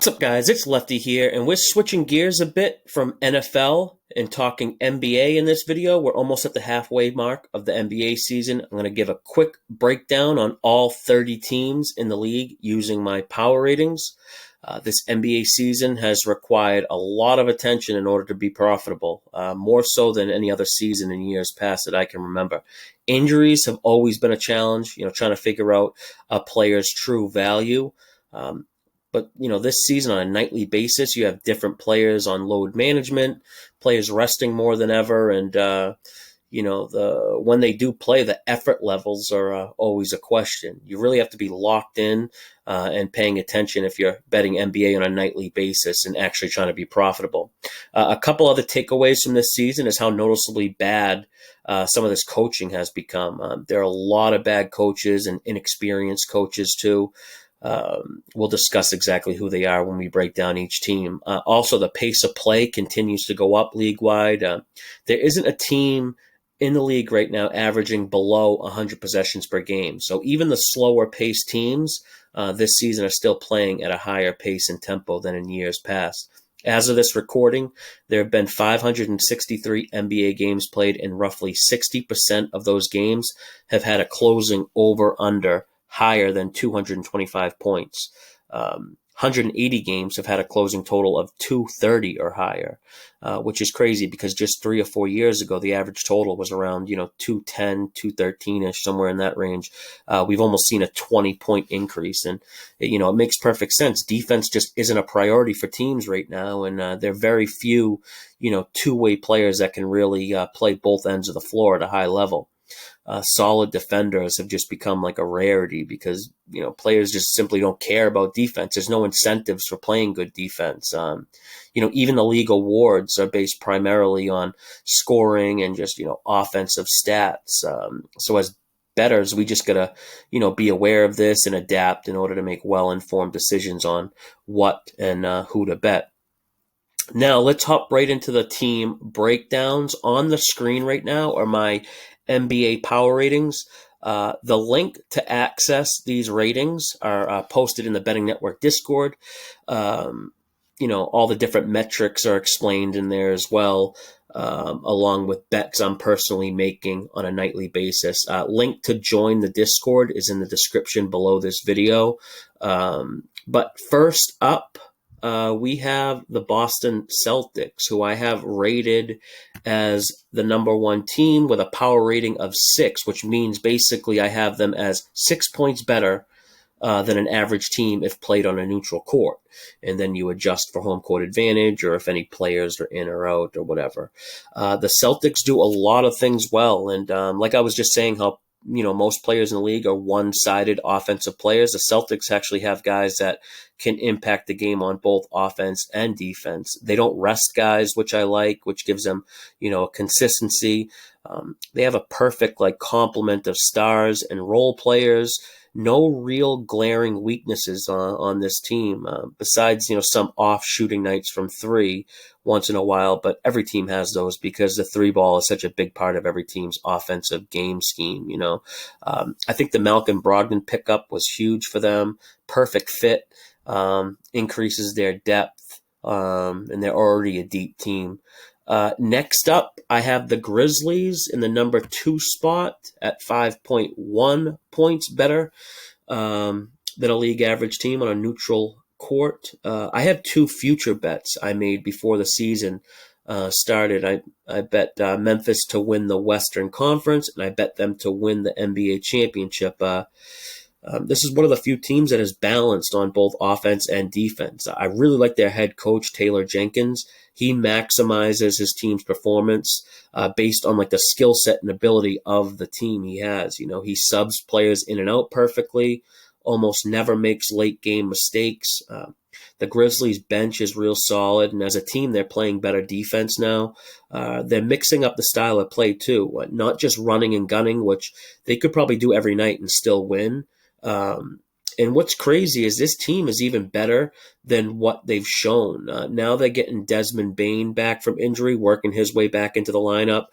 What's up, guys? It's Lefty here, and we're switching gears a bit from NFL and talking NBA in this video. We're almost at the halfway mark of the NBA season. I'm going to give a quick breakdown on all 30 teams in the league using my power ratings. This NBA season has required a lot of attention in order to be profitable, more so than any other season in years past that I can remember. Injuries have always been a challenge, trying to figure out a player's true value. But, this season on a nightly basis, you have different players on load management, players resting more than ever. And, when they do play, the effort levels are always a question. You really have to be locked in and paying attention if you're betting NBA on a nightly basis and actually trying to be profitable. A couple other takeaways from this season is how noticeably bad some of this coaching has become. There are a lot of bad coaches and inexperienced coaches, too. We'll discuss exactly who they are when we break down each team. Also, the pace of play continues to go up league-wide. There isn't a team in the league right now averaging below 100 possessions per game. So even the slower-paced teams this season are still playing at a higher pace and tempo than in years past. As of this recording, there have been 563 NBA games played, and roughly 60% of those games have had a closing over-under higher than 225 points. 180 games have had a closing total of 230 or higher, which is crazy because just 3 or 4 years ago, the average total was around, 210, 213-ish, somewhere in that range. We've almost seen a 20-point increase, and, it makes perfect sense. Defense just isn't a priority for teams right now, and there are very few, two-way players that can really play both ends of the floor at a high level. Solid defenders have just become like a rarity because, players just simply don't care about defense. There's no incentives for playing good defense. Even the league awards are based primarily on scoring and just, offensive stats. So as bettors, we just gotta, be aware of this and adapt in order to make well-informed decisions on what and who to bet. Now, let's hop right into the team breakdowns. On the screen right now are my NBA power ratings. The link to access these ratings are posted in the Betting Network Discord. All the different metrics are explained in there as well, along with bets I'm personally making on a nightly basis. Link to join the Discord is in the description below this video. But first up, we have the Boston Celtics, who I have rated as the number one team with a power rating of 6, which means basically I have them as 6 points better than an average team if played on a neutral court. And then you adjust for home court advantage or if any players are in or out or whatever. The Celtics do a lot of things well. And like I was just saying, how most players in the league are one-sided offensive players. The Celtics actually have guys that can impact the game on both offense and defense. They don't rest guys, which I like, which gives them, a consistency. They have a perfect complement of stars and role players. No real glaring weaknesses on this team, besides, some off shooting nights from 3 once in a while, but every team has those because the 3 ball is such a big part of every team's offensive game scheme, I think the Malcolm Brogdon pickup was huge for them. Perfect fit, increases their depth, and they're already a deep team. Next up, I have the Grizzlies in the number 2 spot at 5.1 points better than a league average team on a neutral court. I have 2 future bets I made before the season started. I bet Memphis to win the Western Conference, and I bet them to win the NBA championship. This is one of the few teams that is balanced on both offense and defense. I really like their head coach, Taylor Jenkins. He maximizes his team's performance based on the skill set and ability of the team he has. He subs players in and out perfectly, almost never makes late game mistakes. The Grizzlies bench is real solid, and as a team, they're playing better defense now. They're mixing up the style of play too, not just running and gunning, which they could probably do every night and still win. And what's crazy is this team is even better than what they've shown. Now they're getting Desmond Bane back from injury, working his way back into the lineup.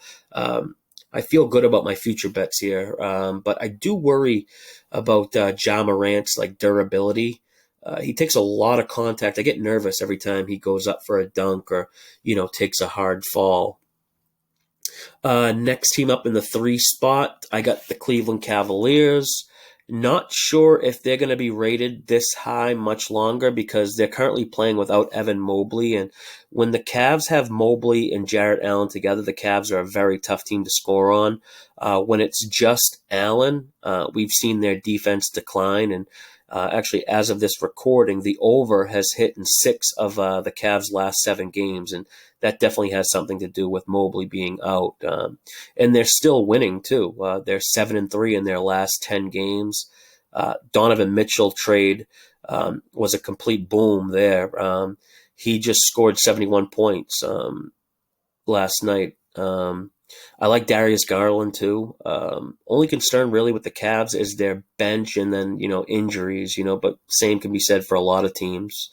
I feel good about my future bets here, but I do worry about Ja Morant's durability. He takes a lot of contact. I get nervous every time he goes up for a dunk or, takes a hard fall. Next team up in the 3 spot, I got the Cleveland Cavaliers. Not sure if they're going to be rated this high much longer because they're currently playing without Evan Mobley. And when the Cavs have Mobley and Jarrett Allen together, the Cavs are a very tough team to score on. When it's just Allen, we've seen their defense decline. And actually, as of this recording, the over has hit in 6 of the Cavs' last 7 games. And that definitely has something to do with Mobley being out. And they're still winning, too. They're 7-3 in their last 10 games. Donovan Mitchell trade was a complete boom there. He just scored 71 points last night. I like Darius Garland, too. Only concern, really, with the Cavs is their bench and then, injuries, but same can be said for a lot of teams.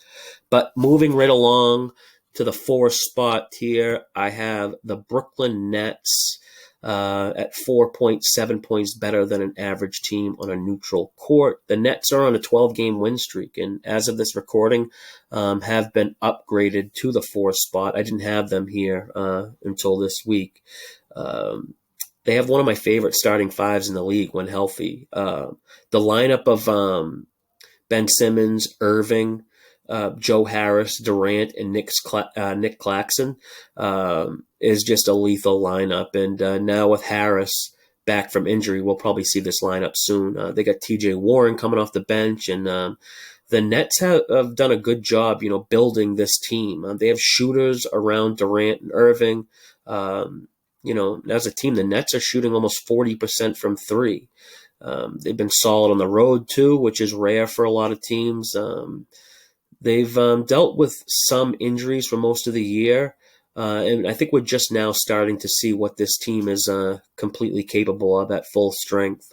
But moving right along to the 4 spot here, I have the Brooklyn Nets at 4.7 points better than an average team on a neutral court. The Nets are on a 12-game win streak, and as of this recording, have been upgraded to the 4 spot. I didn't have them here until this week. They have one of my favorite starting 5s in the league when healthy. The lineup of Ben Simmons, Irving, Joe Harris, Durant, and Nick Claxton is just a lethal lineup. And now with Harris back from injury, we'll probably see this lineup soon. They got T.J. Warren coming off the bench, and the Nets have done a good job, building this team. They have shooters around Durant and Irving. As a team, the Nets are shooting almost 40% from 3. They've been solid on the road, too, which is rare for a lot of teams. They've dealt with some injuries for most of the year, and I think we're just now starting to see what this team is completely capable of at full strength.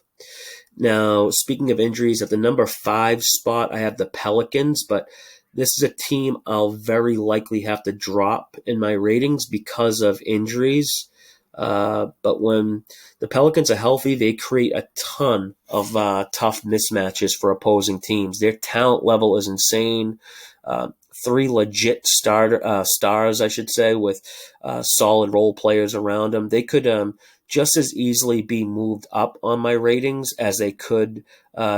Now, speaking of injuries, at the number 5 spot, I have the Pelicans, but this is a team I'll very likely have to drop in my ratings because of injuries. But when the Pelicans are healthy, they create a ton of tough mismatches for opposing teams. Their talent level is insane. 3 legit stars, I should say, with solid role players around them. They could just as easily be moved up on my ratings as they could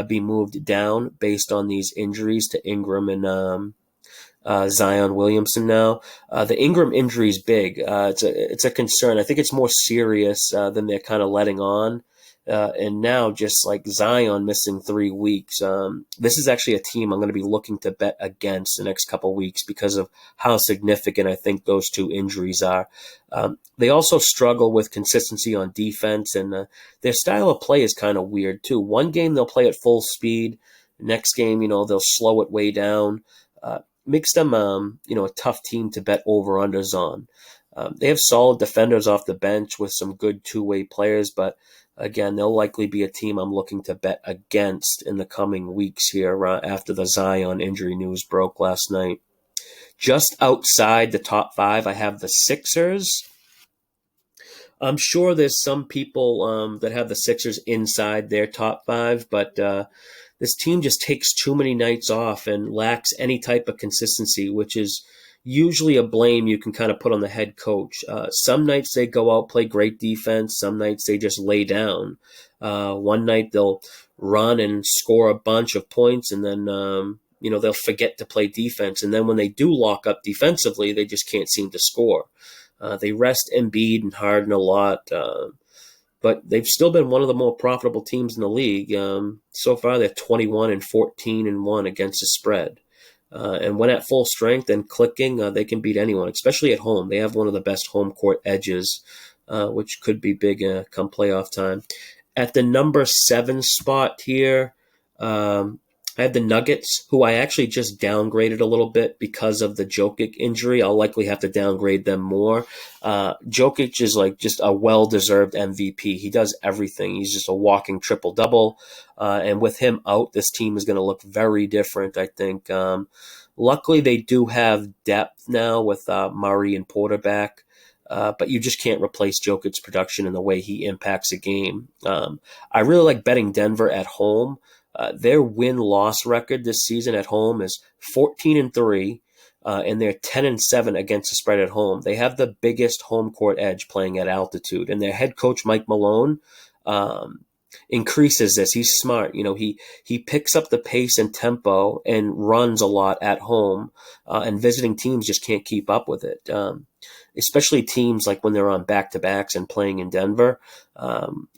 be moved down based on these injuries to Ingram and Zion Williamson now. The Ingram injury is big. It's a concern. I think it's more serious than they're kind of letting on. And now just like Zion missing 3 weeks, this is actually a team I'm going to be looking to bet against the next couple weeks because of how significant I think those 2 injuries are. They also struggle with consistency on defense, and their style of play is kind of weird too. One game they'll play at full speed. Next game, they'll slow it way down. Makes them, a tough team to bet over-unders on. They have solid defenders off the bench with some good two-way players, but again, they'll likely be a team I'm looking to bet against in the coming weeks here after the Zion injury news broke last night. Just outside the top 5, I have the Sixers. I'm sure there's some people that have the Sixers inside their top 5, but this team just takes too many nights off and lacks any type of consistency, which is usually a blame you can kind of put on the head coach. Some nights they go out, play great defense. Some nights they just lay down. One night they'll run and score a bunch of points, and then they'll forget to play defense. And then when they do lock up defensively, they just can't seem to score. They rest Embiid and Harden a lot. But they've still been one of the more profitable teams in the league. So far, they're 21-14-1 against the spread. And when at full strength and clicking, they can beat anyone, especially at home. They have one of the best home court edges, which could be big come playoff time. At the number 7 spot here, I had the Nuggets, who I actually just downgraded a little bit because of the Jokic injury. I'll likely have to downgrade them more. Jokic is like just a well-deserved MVP. He does everything. He's just a walking triple-double. And with him out, this team is going to look very different, I think. Luckily, they do have depth now with Murray and Porter back. But you just can't replace Jokic's production and the way he impacts a game. I really like betting Denver at home. Their win-loss record this season at home is 14-3, and they're 10-7 against the spread at home. They have the biggest home court edge playing at altitude, and their head coach Mike Malone um, increases this. He's smart. He picks up the pace and tempo and runs a lot at home, and visiting teams just can't keep up with it. Especially teams like when they're on back-to-backs and playing in Denver.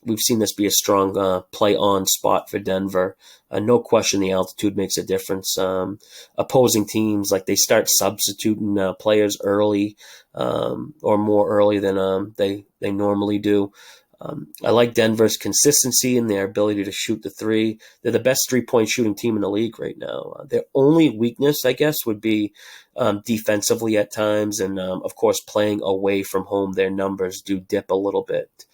We've seen this be a strong play-on spot for Denver. No question the altitude makes a difference. Opposing teams, like they start substituting players early, or more early than they normally do. I like Denver's consistency and their ability to shoot the three. They're the best three-point shooting team in the league right now. Their only weakness, I guess, would be defensively at times. And, of course, playing away from home, their numbers do dip a little bit.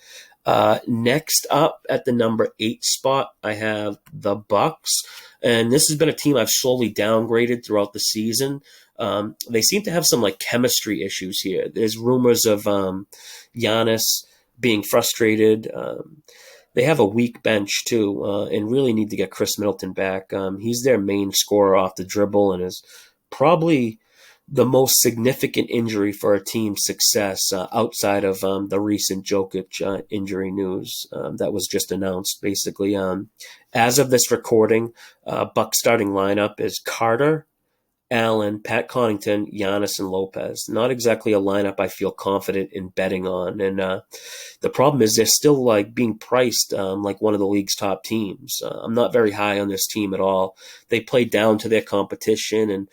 Next up at the number 8 spot, I have the Bucks. And this has been a team I've slowly downgraded throughout the season. They seem to have some like chemistry issues here. There's rumors of Giannis being frustrated. They have a weak bench too, and really need to get Chris Middleton back. He's their main scorer off the dribble and is probably the most significant injury for a team's success outside of the recent Jokic injury news that was just announced. Basically, as of this recording, Bucks starting lineup is Carter, Allen, Pat Connaughton, Giannis, and Lopez. Not exactly a lineup I feel confident in betting on. And the problem is they're still like being priced like one of the league's top teams. I'm not very high on this team at all. They play down to their competition and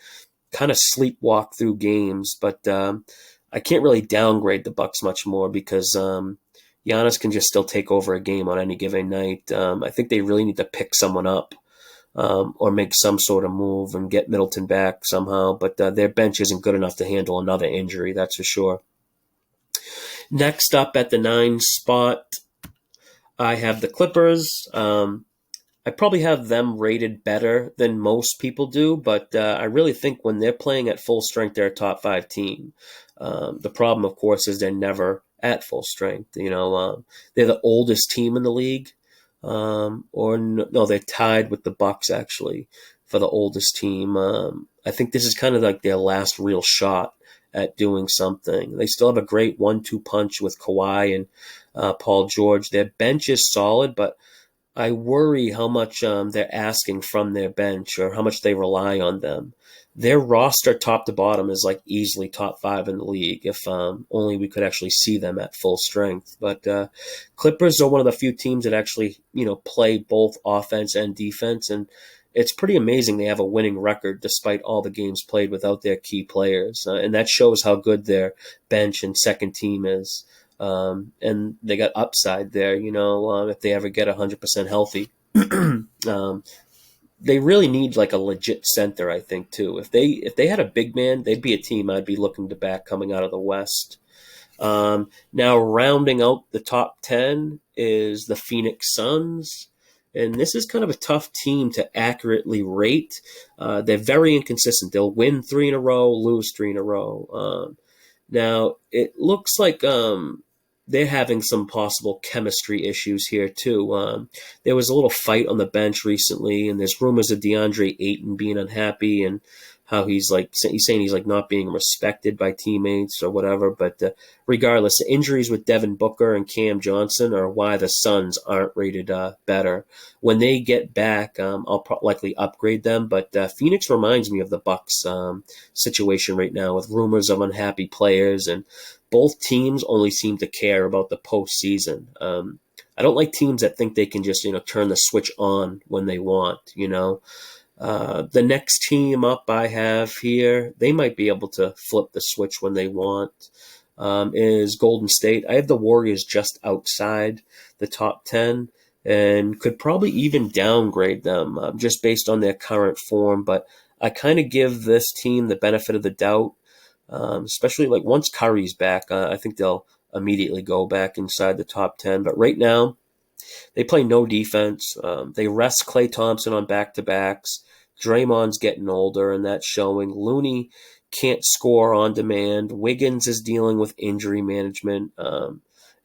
kind of sleepwalk through games. But I can't really downgrade the Bucks much more because Giannis can just still take over a game on any given night. I think they really need to pick someone up. Or make some sort of move and get Middleton back somehow. But their bench isn't good enough to handle another injury, that's for sure. Next up at the 9 spot, I have the Clippers. I probably have them rated better than most people do, but I really think when they're playing at full strength, they're a top 5 team. The problem, of course, is they're never at full strength. They're the oldest team in the league. They're tied with the Bucks actually for the oldest team. I think this is kind of like their last real shot at doing something. They still have a great 1-2 punch with Kawhi and Paul George. Their bench is solid, but I worry how much they're asking from their bench or how much they rely on them. Their roster top to bottom is like easily top 5 in the league if only we could actually see them at full strength. But Clippers are one of the few teams that actually, play both offense and defense. And it's pretty amazing they have a winning record despite all the games played without their key players. And that shows how good their bench and second team is. And they got upside there, if they ever get 100% healthy. They really need like a legit center, I think, too. If they had a big man, they'd be a team I'd be looking to back coming out of the West. Now, rounding out the top 10 is the Phoenix Suns. And this is kind of a tough team to accurately rate. They're very inconsistent. They'll win 3 in a row, lose 3 in a row. Now, it looks like they're having some possible chemistry issues here, too. There was a little fight on the bench recently, and there's rumors of DeAndre Ayton being unhappy and how he's saying he's like not being respected by teammates or whatever. But regardless, the injuries with Devin Booker and Cam Johnson are why the Suns aren't rated better. When they get back, I'll likely upgrade them. But Phoenix reminds me of the Bucks situation right now with rumors of unhappy players, and both teams only seem to care about the postseason. I don't like teams that think they can just turn the switch on when they want. The next team up I have here, they might be able to flip the switch when they want, is Golden State. I have the Warriors just outside the top 10 and could probably even downgrade them just based on their current form. But I kind of give this team the benefit of the doubt, especially like once Curry's back. I think they'll immediately go back inside the top 10. But right now, they play no defense. They rest Klay Thompson on back-to-backs. Draymond's getting older, and that's showing. Looney can't score on demand. Wiggins is dealing with injury management.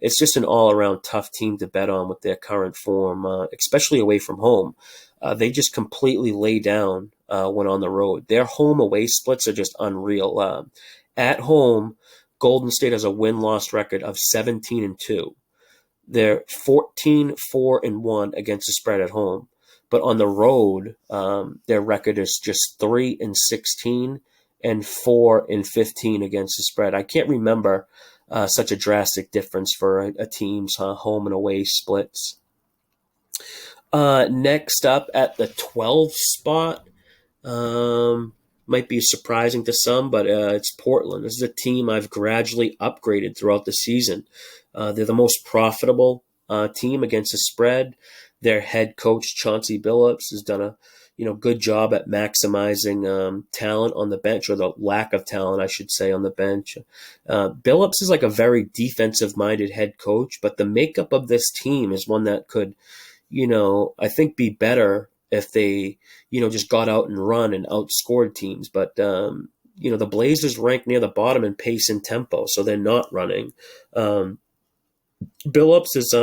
It's just an all-around tough team to bet on with their current form, especially away from home. They just completely lay down when on the road. Their home away splits are just unreal. At home, Golden State has a win-loss record of 17-2. They're 14-4-1 against the spread at home. But on the road, their record is just 3-16 and 4-15 against the spread. I can't remember such a drastic difference for a team's home and away splits. Next up at the 12 spot, might be surprising to some, but it's Portland. This is a team I've gradually upgraded throughout the season. They're the most profitable team against the spread. Their head coach, Chauncey Billups, has done a good job at maximizing talent on the bench, or the lack of talent, I should say, on the bench. Billups is like a very defensive-minded head coach, but the makeup of this team is one that could, I think be better if they, just got out and run and outscored teams. But, the Blazers rank near the bottom in pace and tempo, so they're not running. Billups is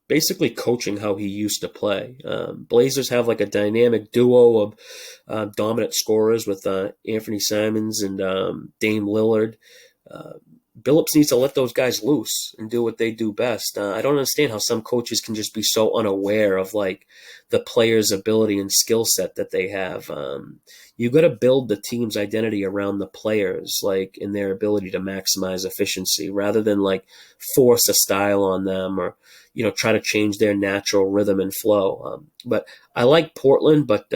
basically coaching how he used to play. Blazers have like a dynamic duo of dominant scorers with Anthony Simons and Dame Lillard. Billups needs to let those guys loose and do what they do best. I don't understand how some coaches can just be so unaware of like the players' ability and skill set that they have. You got to build the team's identity around the players, like in their ability to maximize efficiency, rather than like force a style on them or try to change their natural rhythm and flow. But I like Portland, but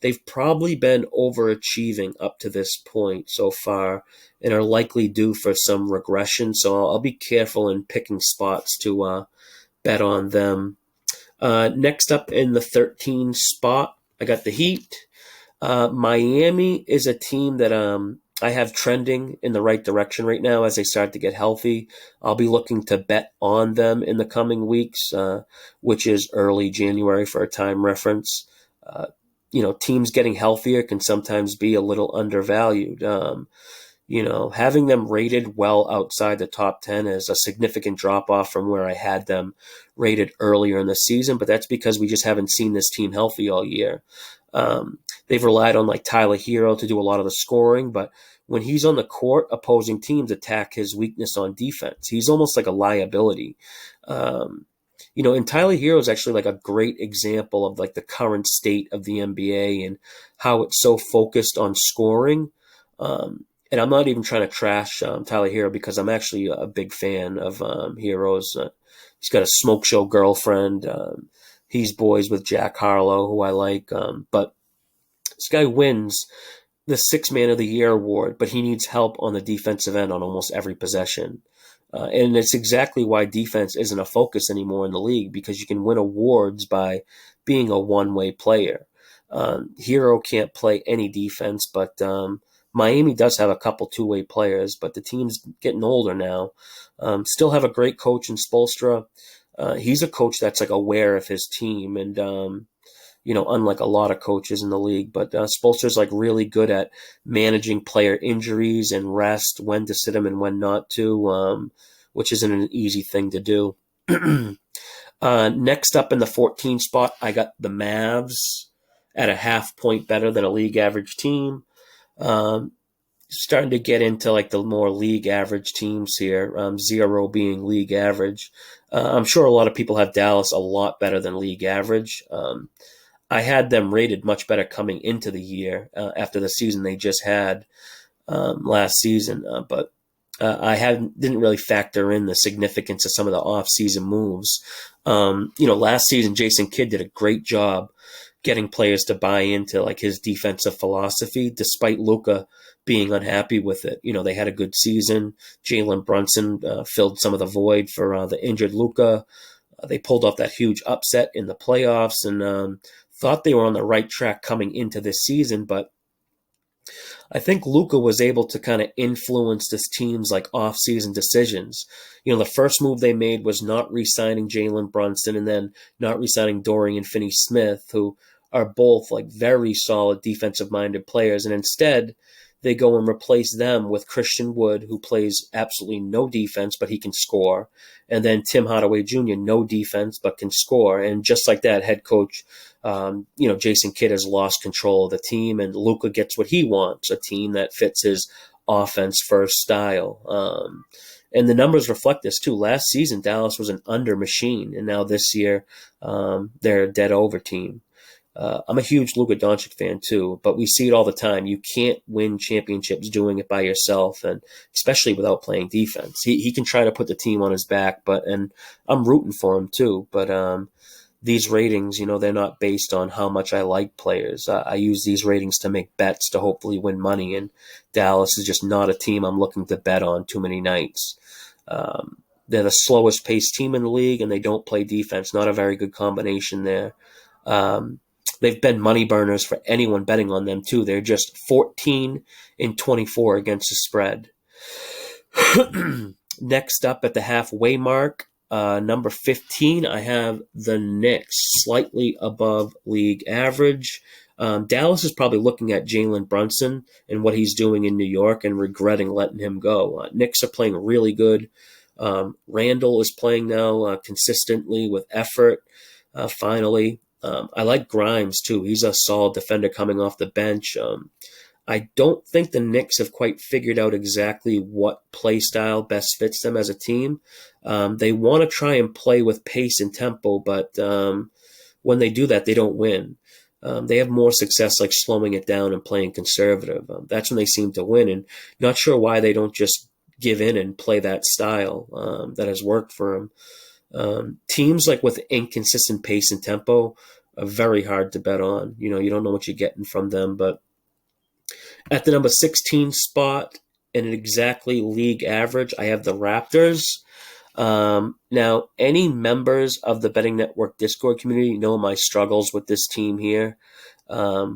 they've probably been overachieving up to this point so far and are likely due for some regression. So I'll be careful in picking spots to bet on them. Next up in the 13 spot, I got the Heat. Miami is a team that I have trending in the right direction right now as they start to get healthy. I'll be looking to bet on them in the coming weeks, which is early January for a time reference. Teams getting healthier can sometimes be a little undervalued. Having them rated well outside the top 10 is a significant drop off from where I had them rated earlier in the season, but that's because we just haven't seen this team healthy all year. They've relied on like Tyler Hero to do a lot of the scoring, but when he's on the court, opposing teams attack his weakness on defense. He's almost like a liability. And Tyler Hero is actually like a great example of like the current state of the NBA and how it's so focused on scoring. And I'm not even trying to trash Tyler Hero because I'm actually a big fan of Hero's. He's got a smoke show girlfriend. He's boys with Jack Harlow, who I like. But this guy wins the Sixth Man of the Year award, but he needs help on the defensive end on almost every possession. And it's exactly why defense isn't a focus anymore in the league, because you can win awards by being a one-way player. Hero can't play any defense, but Miami does have a couple two-way players, but the team's getting older now. Still have a great coach in Spoelstra. He's a coach that's like aware of his team and, unlike a lot of coaches in the league, but Spoelstra's like really good at managing player injuries and rest, when to sit them and when not to, which isn't an easy thing to do. Next up in the 14 spot, I got the Mavs at a half point better than a league average team. Starting to get into like the more league average teams here, 0 being league average. I'm sure a lot of people have Dallas a lot better than league average. I had them rated much better coming into the year after the season they just had last season, but I didn't really factor in the significance of some of the off-season moves. Last season Jason Kidd did a great job getting players to buy into like his defensive philosophy, despite Luka being unhappy with it. They had a good season. Jalen Brunson filled some of the void for the injured Luka. They pulled off that huge upset in the playoffs and thought they were on the right track coming into this season, but I think Luka was able to kind of influence this team's like off-season decisions. The first move they made was not re-signing Jalen Brunson and then not re-signing Dorian Finney-Smith, who are both like very solid defensive-minded players, and instead they go and replace them with Christian Wood, who plays absolutely no defense, but he can score. And then Tim Hardaway Jr., no defense, but can score. And just like that, head coach, Jason Kidd has lost control of the team, and Luka gets what he wants, a team that fits his offense first style. And the numbers reflect this too. Last season, Dallas was an under machine, and now this year, they're a dead over team. I'm a huge Luka Doncic fan too, but we see it all the time. You can't win championships doing it by yourself, and especially without playing defense. He can try to put the team on his back, and I'm rooting for him too. But these ratings, they're not based on how much I like players. I use these ratings to make bets to hopefully win money, and Dallas is just not a team I'm looking to bet on too many nights. They're the slowest paced team in the league, and they don't play defense. Not a very good combination there. They've been money burners for anyone betting on them too. They're just 14-24 against the spread. Next up at the halfway mark, number 15, I have the Knicks, slightly above league average. Dallas is probably looking at Jalen Brunson and what he's doing in New York and regretting letting him go. Knicks are playing really good. Randall is playing now consistently with effort, finally. I like Grimes, too. He's a solid defender coming off the bench. I don't think the Knicks have quite figured out exactly what play style best fits them as a team. They want to try and play with pace and tempo, but when they do that, they don't win. They have more success like slowing it down and playing conservative. That's when they seem to win, and not sure why they don't just give in and play that style that has worked for them. Teams like with inconsistent pace and tempo are very hard to bet on. You don't know what you're getting from them. But at the number 16 spot and an exactly league average, I have the Raptors. Now, any members of the Betting Network Discord community know my struggles with this team here. I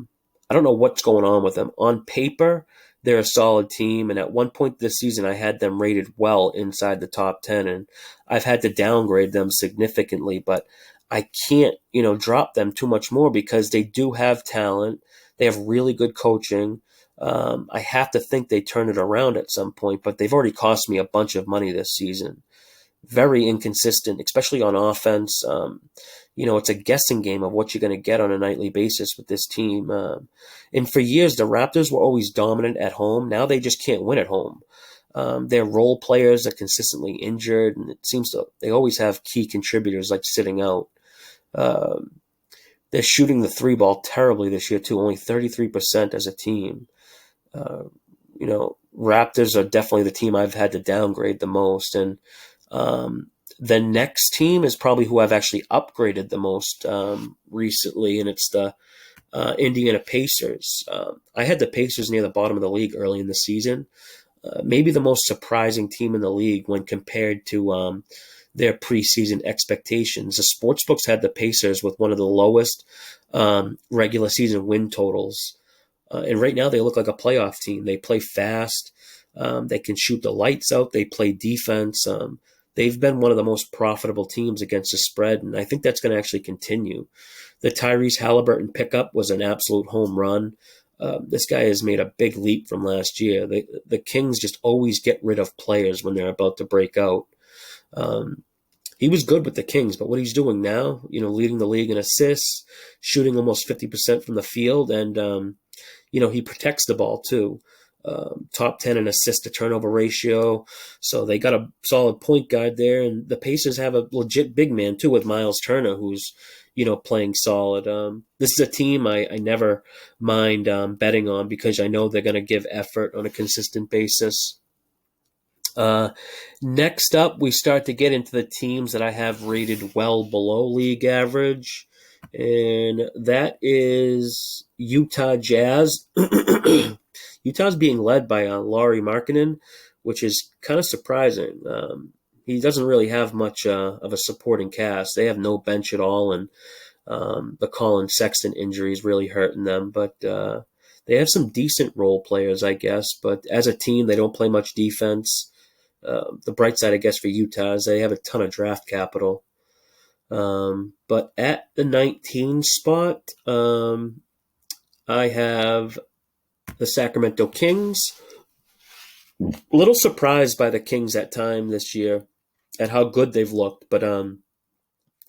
don't know what's going on with them. On paper, they're a solid team, and at one point this season, I had them rated well inside the top 10, and I've had to downgrade them significantly, but I can't, drop them too much more because they do have talent. They have really good coaching. I have to think they turn it around at some point, but they've already cost me a bunch of money this season. Very inconsistent, especially on offense. It's a guessing game of what you're going to get on a nightly basis with this team. And for years, the Raptors were always dominant at home. Now they just can't win at home. Their role players are consistently injured, and it seems they always have key contributors like sitting out. They're shooting the three ball terribly this year too, only 33% as a team. Raptors are definitely the team I've had to downgrade the most, and the next team is probably who I've actually upgraded the most recently, and it's the Indiana Pacers. I had the Pacers near the bottom of the league early in the season. Maybe the most surprising team in the league when compared to their preseason expectations. The sportsbooks had the Pacers with one of the lowest regular season win totals. And right now they look like a playoff team. They play fast. They can shoot the lights out. They play defense. They've been one of the most profitable teams against the spread, and I think that's going to actually continue. The Tyrese Halliburton pickup was an absolute home run. This guy has made a big leap from last year. The Kings just always get rid of players when they're about to break out. He was good with the Kings, but what he's doing now, leading the league in assists, shooting almost 50% from the field, and, he protects the ball too. Top 10 in assist to turnover ratio. So they got a solid point guard there. And the Pacers have a legit big man too with Miles Turner, who's, playing solid. This is a team I never mind betting on because I know they're going to give effort on a consistent basis. Next up, we start to get into the teams that I have rated well below league average. And that is Utah Jazz. Utah's being led by Lauri Markkanen, which is kind of surprising. He doesn't really have much of a supporting cast. They have no bench at all, and the Colin Sexton injury is really hurting them. But they have some decent role players, I guess. But as a team, they don't play much defense. The bright side, I guess, for Utah is they have a ton of draft capital. But at the 19 spot, I have the Sacramento Kings. A little surprised by the Kings at time this year at how good they've looked, but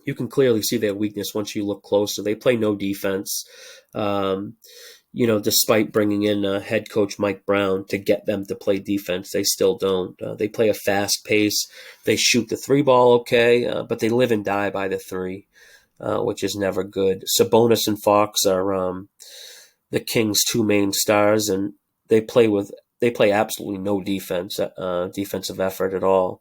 you can clearly see their weakness once you look closer. They play no defense. Despite bringing in head coach Mike Brown to get them to play defense, they still don't. They play a fast pace. They shoot the three ball okay, but they live and die by the three, which is never good. Sabonis and Fox are the Kings' two main stars, and they play absolutely no defensive effort at all.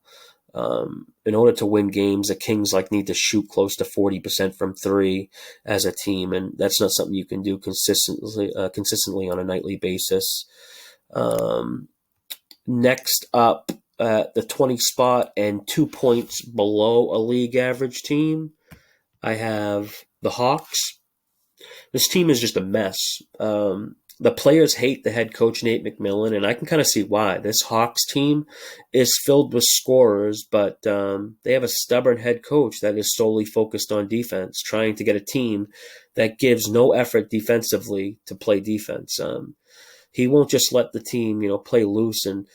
In order to win games, the Kings need to shoot close to 40% from three as a team, and that's not something you can do consistently on a nightly basis. Next up at the 20 spot and 2 points below a league average team, I have the Hawks. This team is just a mess. The players hate the head coach, Nate McMillan, and I can kind of see why. This Hawks team is filled with scorers, but they have a stubborn head coach that is solely focused on defense, trying to get a team that gives no effort defensively to play defense. He won't just let the team, play loose and,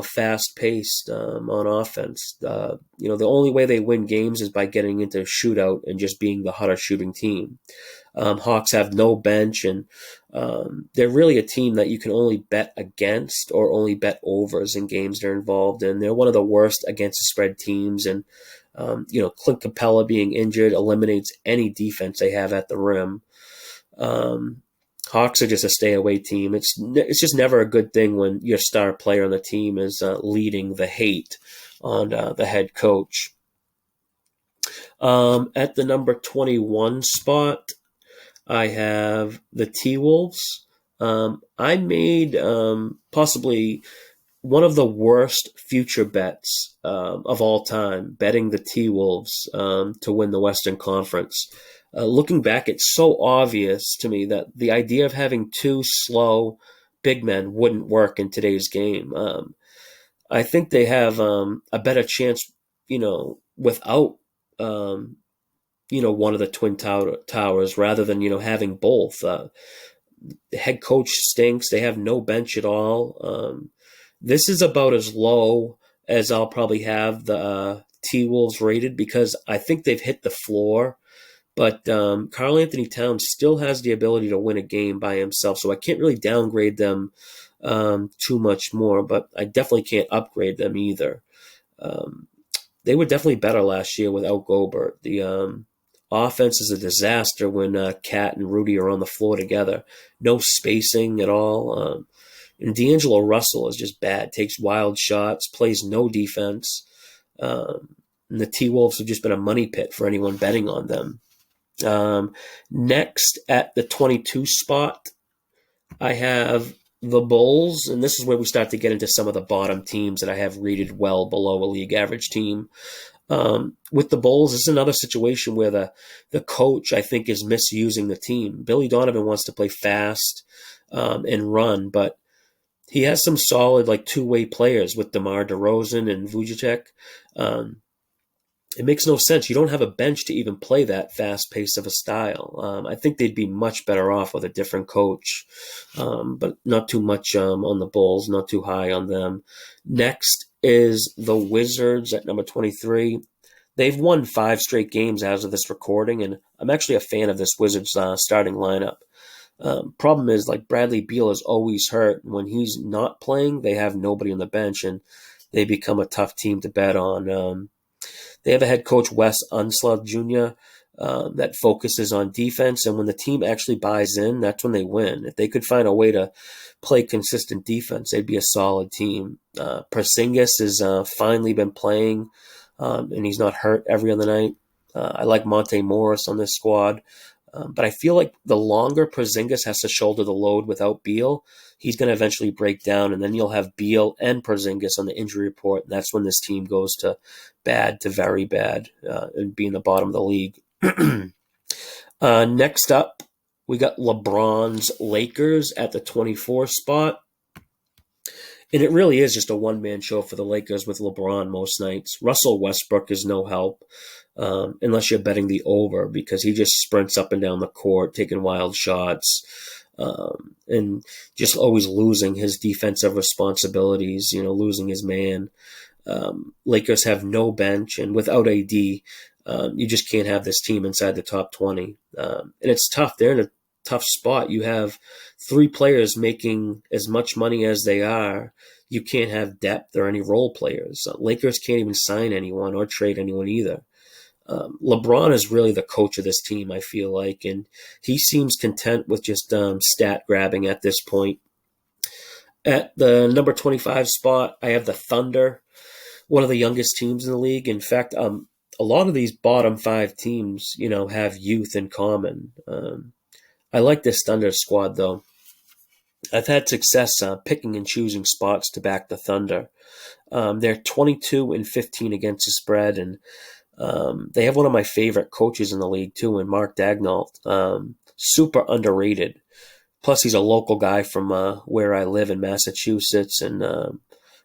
fast-paced on offense. The only way they win games is by getting into a shootout and just being the hotter shooting team. Hawks have no bench, and they're really a team that you can only bet against or only bet overs in games they're involved in. They're one of the worst against the spread teams, and Clint Capella being injured eliminates any defense they have at the rim. Hawks are just a stay-away team. It's just never a good thing when your star player on the team is leading the hate on the head coach. At the number 21 spot, I have the T-Wolves. I made possibly one of the worst future bets of all time, betting the T-Wolves to win the Western Conference. Looking back, it's so obvious to me that the idea of having two slow big men wouldn't work in today's game. I think they have a better chance, without one of the twin towers rather than, having both. The head coach stinks. They have no bench at all. This is about as low as I'll probably have the T-Wolves rated, because I think they've hit the floor. But Karl Anthony Towns still has the ability to win a game by himself, so I can't really downgrade them too much more, but I definitely can't upgrade them either. They were definitely better last year without Gobert. The offense is a disaster when Kat and Rudy are on the floor together. No spacing at all. And D'Angelo Russell is just bad, takes wild shots, plays no defense. And the T-Wolves have just been a money pit for anyone betting on them. Next, at the 22 spot, I have the Bulls, and this is where we start to get into some of the bottom teams that I have rated well below a league average team. With the Bulls, this is another situation where the coach, I think, is misusing the team. Billy Donovan wants to play fast and run, but he has some solid two-way players with DeMar DeRozan and Vucevic. It makes no sense. You don't have a bench to even play that fast pace of a style. I think they'd be much better off with a different coach, but not too much on the Bulls, not too high on them. Next is the Wizards at number 23. They've won 5 straight games as of this recording, and I'm actually a fan of this Wizards starting lineup. Problem is, Bradley Beal is always hurt. When he's not playing, they have nobody on the bench, and they become a tough team to bet on. They have a head coach, Wes Unseld Jr., that focuses on defense, and when the team actually buys in, that's when they win. If they could find a way to play consistent defense, they'd be a solid team. Porzingis has finally been playing, and he's not hurt every other night. I like Monte Morris on this squad, but I feel like the longer Porzingis has to shoulder the load without Beal, he's going to eventually break down, and then you'll have Beal and Porzingis on the injury report, and that's when this team goes to bad to very bad and being the bottom of the league. Next up, we got LeBron's Lakers at the 24 spot. And it really is just a one-man show for the Lakers with LeBron most nights. Russell Westbrook is no help unless you're betting the over, because he just sprints up and down the court, taking wild shots. and just always losing his defensive responsibilities, losing his man. Lakers have no bench, and without AD, you just can't have this team inside the top 20. And it's tough. They're in a tough spot. You have three players making as much money as they are. You can't have depth or any role players. Lakers can't even sign anyone or trade anyone either. LeBron is really the coach of this team, I feel like, and he seems content with just stat grabbing at this point. At the number 25 spot, I have the Thunder, one of the youngest teams in the league. In fact, a lot of these bottom five teams, have youth in common. I like this Thunder squad, though. I've had success picking and choosing spots to back the Thunder. They're 22-15 against the spread, and they have one of my favorite coaches in the league, too, in Mark Daigneault. Super underrated. Plus, he's a local guy from where I live in Massachusetts, and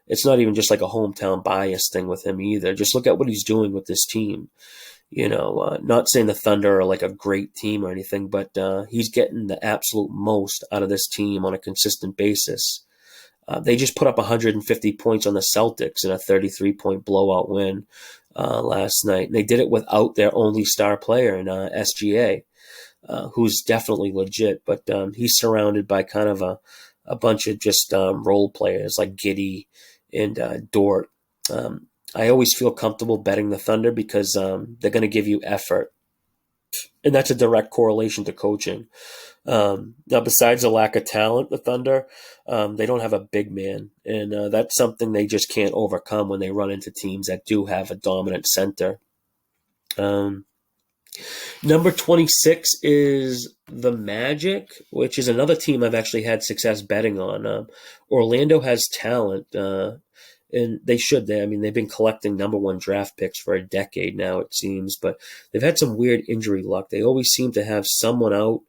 it's not even just like a hometown bias thing with him either. Just look at what he's doing with this team. Not saying the Thunder are like a great team or anything, but he's getting the absolute most out of this team on a consistent basis. They just put up 150 points on the Celtics in a 33-point blowout win last night. And they did it without their only star player in SGA, who's definitely legit, but he's surrounded by kind of a bunch of just role players like Giddey and Dort. I always feel comfortable betting the Thunder because they're going to give you effort. And that's a direct correlation to coaching. Now, besides the lack of talent, the Thunder, they don't have a big man. And that's something they just can't overcome when they run into teams that do have a dominant center. Number 26 is the Magic, which is another team I've actually had success betting on. Orlando has talent. And they should. They've been collecting number one draft picks for a decade now, it seems, but they've had some weird injury luck. They always seem to have someone out,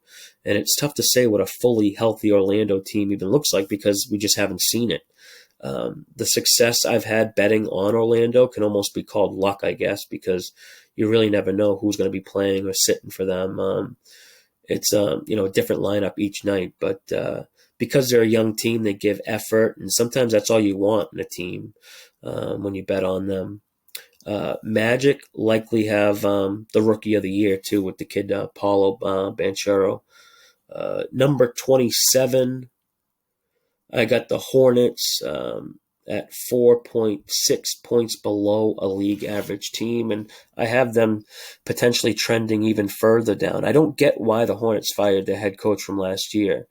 and it's tough to say what a fully healthy Orlando team even looks like because we just haven't seen it. The success I've had betting on Orlando can almost be called luck, I guess, because you really never know who's going to be playing or sitting for them. It's a different lineup each night, but because they're a young team, they give effort, and sometimes that's all you want in a team when you bet on them. Magic likely have the Rookie of the Year, too, with the kid Paulo Banchero. Number 27, I got the Hornets at 4.6 points below a league average team, and I have them potentially trending even further down. I don't get why the Hornets fired their head coach from last year.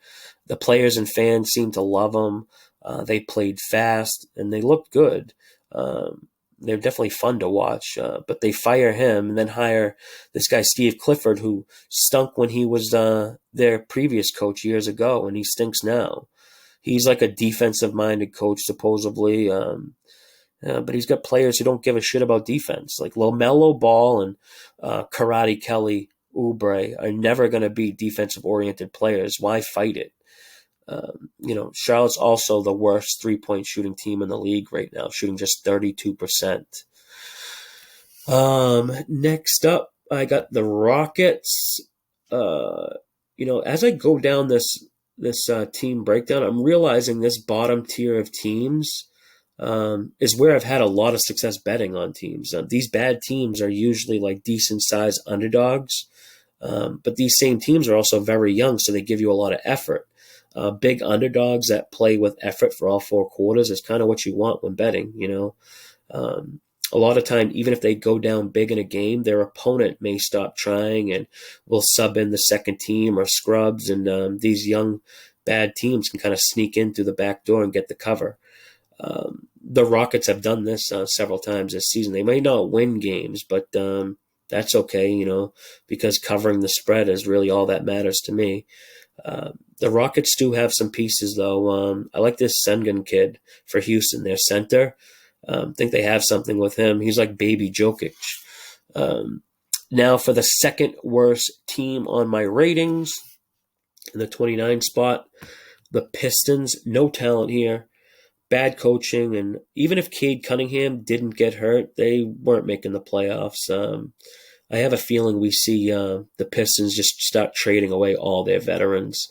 The players and fans seem to love them. They played fast, and they looked good. They're definitely fun to watch, but they fire him and then hire this guy, Steve Clifford, who stunk when he was their previous coach years ago, and he stinks now. He's like a defensive-minded coach, supposedly, but he's got players who don't give a shit about defense. Like LaMelo Ball and Karate Kelly Oubre are never going to be defensive-oriented players. Why fight it? Charlotte's also the worst three-point shooting team in the league right now, shooting just 32%. Next up, I got the Rockets. As I go down this team breakdown, I'm realizing this bottom tier of teams is where I've had a lot of success betting on teams. These bad teams are usually like decent-sized underdogs, but these same teams are also very young, so they give you a lot of effort. Big underdogs that play with effort for all four quarters is kind of what you want when betting, A lot of time, even if they go down big in a game, their opponent may stop trying and will sub in the second team or scrubs, and these young bad teams can kind of sneak in through the back door and get the cover. The Rockets have done this several times this season. They may not win games, but that's okay, because covering the spread is really all that matters to me. The Rockets do have some pieces, though. I like this Sengun kid for Houston, their center. Think they have something with him. He's like baby Jokic. Now for the second worst team on my ratings, in the 29 spot, the Pistons. No talent here. Bad coaching, and even if Cade Cunningham didn't get hurt, they weren't making the playoffs. I have a feeling we see the Pistons just start trading away all their veterans.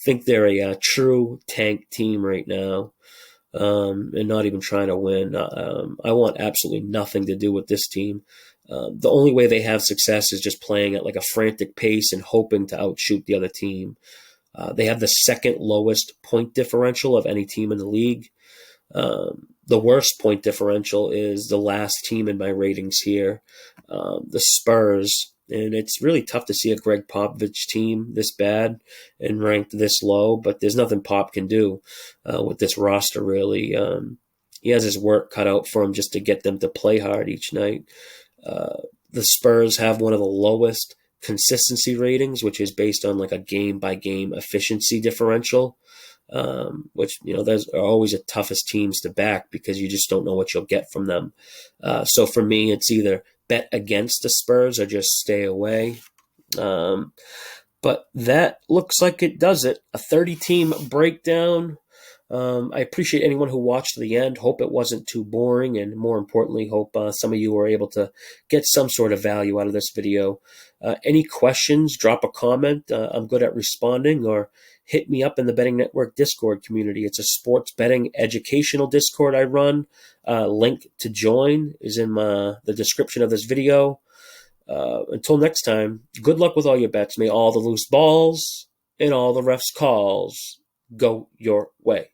think they're a true tank team right now, and not even trying to win. I want absolutely nothing to do with this team. The only way they have success is just playing at like a frantic pace and hoping to outshoot the other team. They have the second lowest point differential of any team in the league. The worst point differential is the last team in my ratings here, the Spurs. And it's really tough to see a Greg Popovich team this bad and ranked this low, but there's nothing Pop can do with this roster, really. He has his work cut out for him just to get them to play hard each night. The Spurs have one of the lowest consistency ratings, which is based on like a game-by-game efficiency differential, which, those are always the toughest teams to back because you just don't know what you'll get from them. So for me, it's either bet against the Spurs or just stay away. But that looks like it does it. A 30-team breakdown. I appreciate anyone who watched to the end. Hope it wasn't too boring, and more importantly, hope some of you were able to get some sort of value out of this video. Any questions, drop a comment. I'm good at responding, or hit me up in the Betting Network Discord community. It's a sports betting educational Discord I run. Link to join is in the description of this video. Until next time, good luck with all your bets. May all the loose balls and all the refs' calls go your way.